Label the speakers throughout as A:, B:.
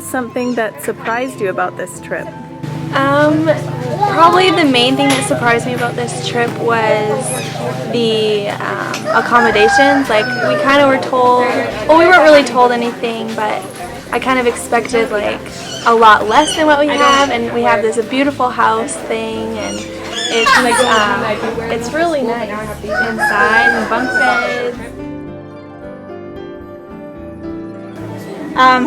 A: something that surprised you about this trip?
B: Probably the main thing that surprised me about this trip was the accommodations. Like, we kind of were told, well, we weren't really told anything, but I kind of expected like a lot less than what we have, and we have this beautiful house thing, and it's really nice inside, and bunk beds.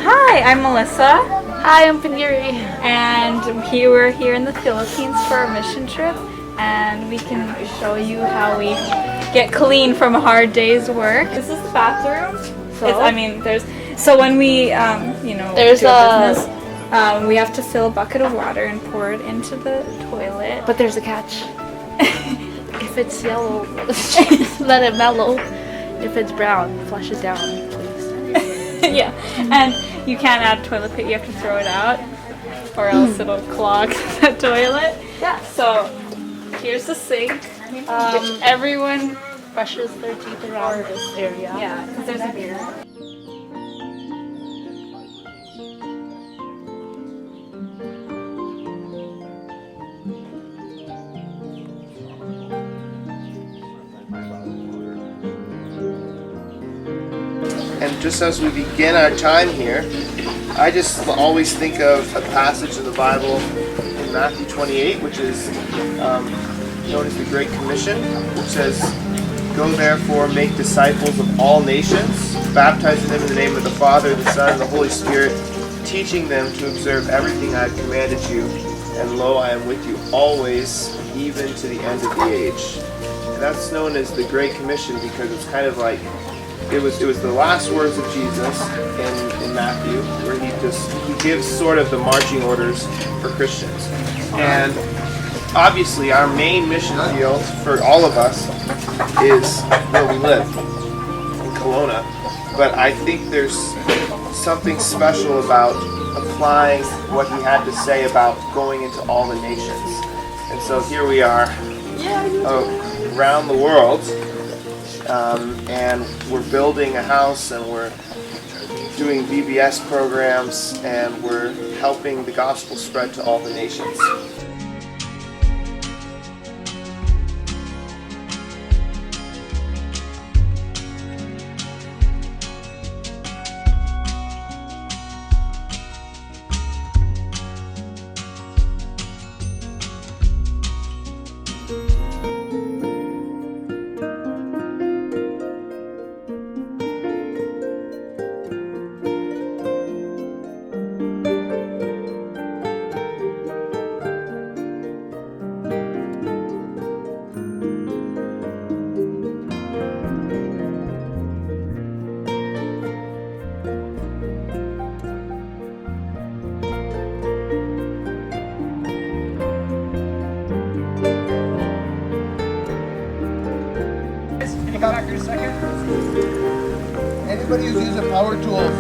C: Hi, I'm Melissa,
B: Hi, I'm Paniri.
C: and we're here in the Philippines for our mission trip, and we can show you how we get clean from a hard day's work. This is the bathroom. So when we,
B: There's
C: do a business, we have to fill a bucket of water and pour it into the toilet.
B: But there's a catch. If it's yellow, let it mellow. If it's brown, flush it down, please.
C: Yeah, and you can't add toilet paper, you have to throw it out, or else it'll clog the toilet.
B: Yeah.
C: So here's the sink, which everyone
B: Brushes their teeth around this area.
C: Yeah, because there's a mirror.
D: And just as we begin our time here, I just always think of a passage in the Bible in Matthew 28, which is known as the Great Commission, which says, "Go therefore, make disciples of all nations, baptizing them in the name of the Father, the Son, and the Holy Spirit, teaching them to observe everything I have commanded you, and lo, I am with you always, even to the end of the age." And that's known as the Great Commission because it's kind of like it was the last words of Jesus in Matthew, where he gives sort of the marching orders for Christians. And obviously our main mission field for all of us is where we live, in Kelowna. But I think there's something special about applying what he had to say about going into all the nations. And so here we are around the world, and we're building a house, and we're doing VBS programs, and we're helping the gospel spread to all the nations.
E: Come back here a second. Anybody who's using power tools,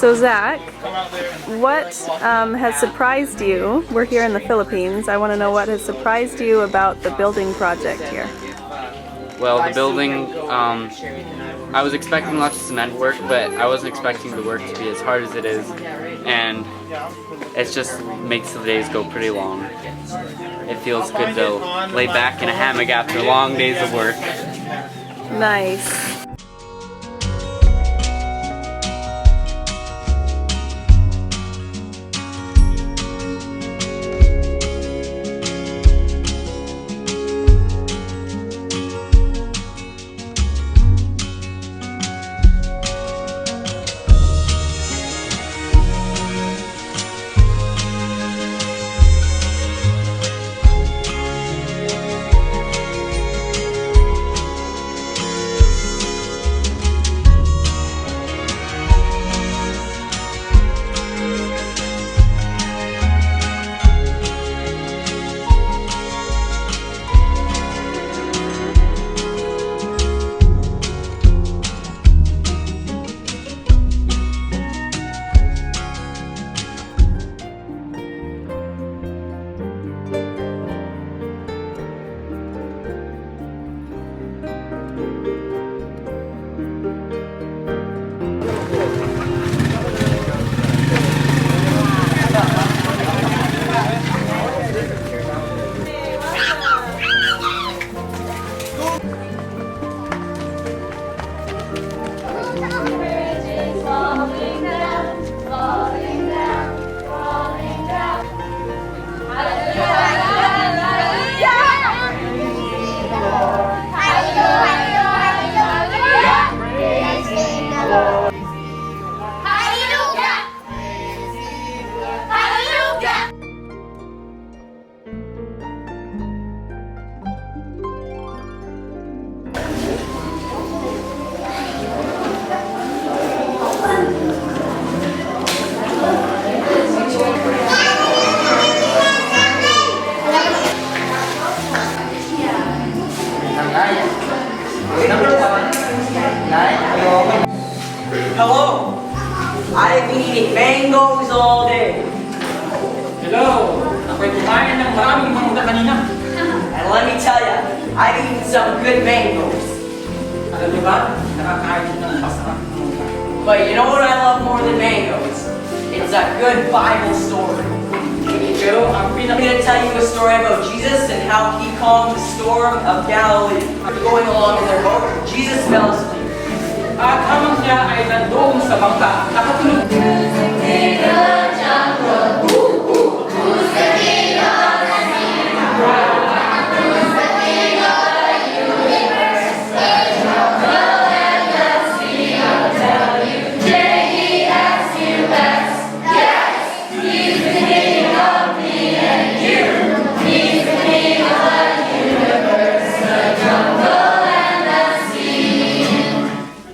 A: So Zach, what has surprised you? We're here in the Philippines. I want to know what has surprised you about the building project here.
F: Well, the building, I was expecting lots of cement work, but I wasn't expecting the work to be as hard as it is, and it just makes the days go pretty long. It feels good to lay back in a hammock after long days of work.
A: Nice.
G: But you know what I love more than mangoes? It's a good Bible story. I'm going to tell you a story about Jesus and how he calmed the storm of Galilee. Going along in their boat, Jesus fell asleep. At habang siya ay nandoon sa bangka, nakatulog.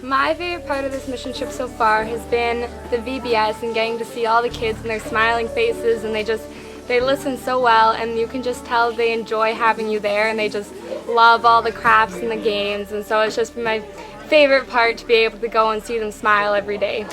B: My favorite part of this mission trip so far has been the VBS and getting to see all the kids and their smiling faces, and they listen so well, and you can just tell they enjoy having you there, and they just love all the crafts and the games, and so it's just been my favorite part to be able to go and see them smile every day.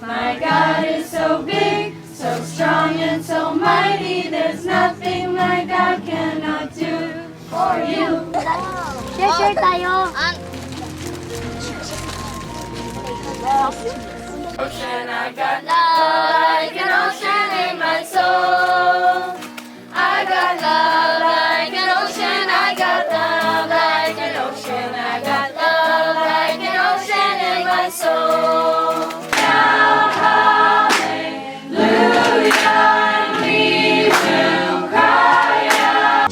H: My God is so big, so strong and so mighty, there's nothing my God cannot do for you.
I: Share tayo.
H: Ocean, I got love like an ocean in my soul. I got love like an ocean, I got love like an ocean, I got love like an ocean in my soul. Now, hallelujah, and we will cry out.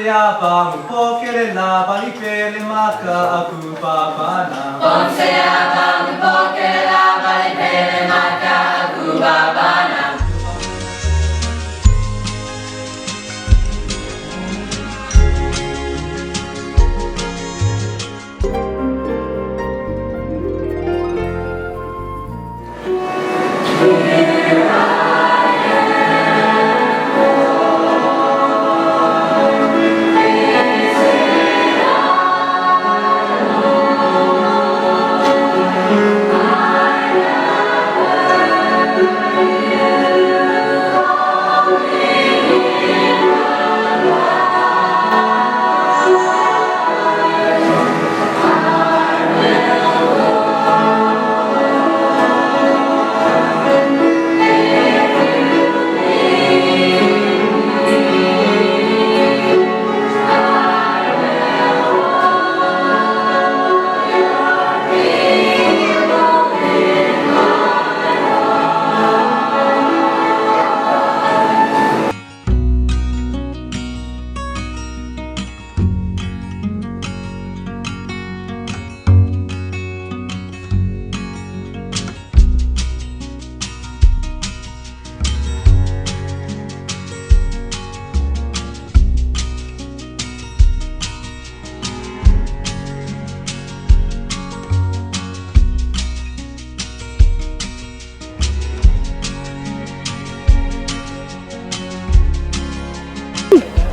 E: Abang pokere la balipele maka aku babana.
H: Ponce abang pokere la balipele maka aku babana.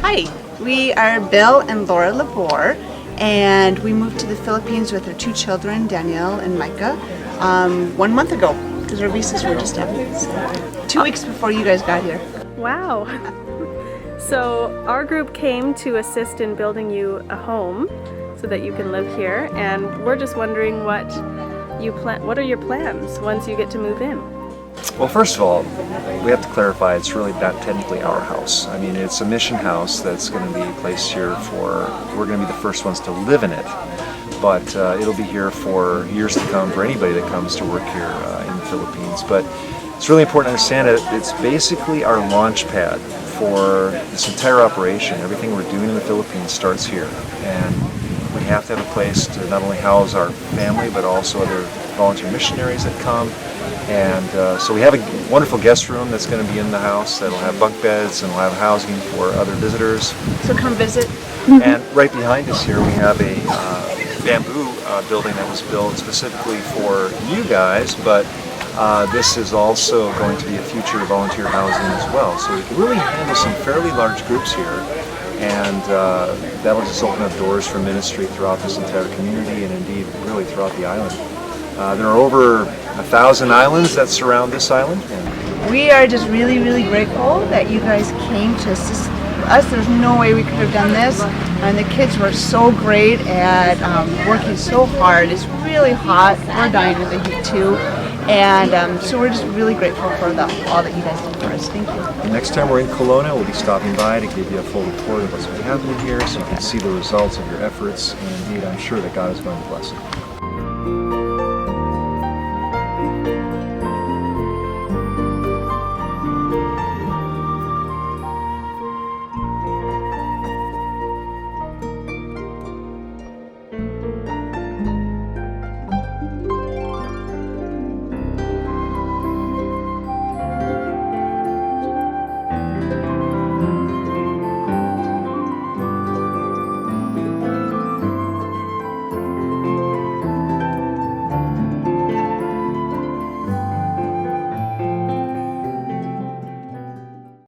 J: Hi, we are Bill and Laura Labor, and we moved to the Philippines with our 2 children, Danielle and Micah, 1 month ago, because our visas were just up. So 2 weeks before you guys got here.
A: Wow. So our group came to assist in building you a home so that you can live here, and we're just wondering what are your plans once you get to move in?
K: Well, first of all, we have to clarify it's really not technically our house. I mean, it's a mission house that's going to be placed here we're going to be the first ones to live in it, but it'll be here for years to come for anybody that comes to work here in the Philippines. But it's really important to understand that it's basically our launch pad for this entire operation. Everything we're doing in the Philippines starts here, and we have to have a place to not only house our family, but also other volunteer missionaries that come. And so we have a wonderful guest room that's going to be in the house that'll have bunk beds and we'll have housing for other visitors.
J: So come visit.
K: And right behind us here we have a bamboo building that was built specifically for you guys, but this is also going to be a future volunteer housing as well. So we can really handle some fairly large groups here, and that'll just open up doors for ministry throughout this entire community and indeed really throughout the island. There are over 1,000 islands that surround this island.
J: We are just really, really grateful that you guys came to assist us. There's no way we could have done this, and the kids were so great at working so hard. It's really hot. We're dying of the heat too, and so we're just really grateful for all that you guys did for us. Thank you.
K: Next time we're in Kelowna, we'll be stopping by to give you a full report of what's been happening here so you can see the results of your efforts, and indeed I'm sure that God is going to bless it.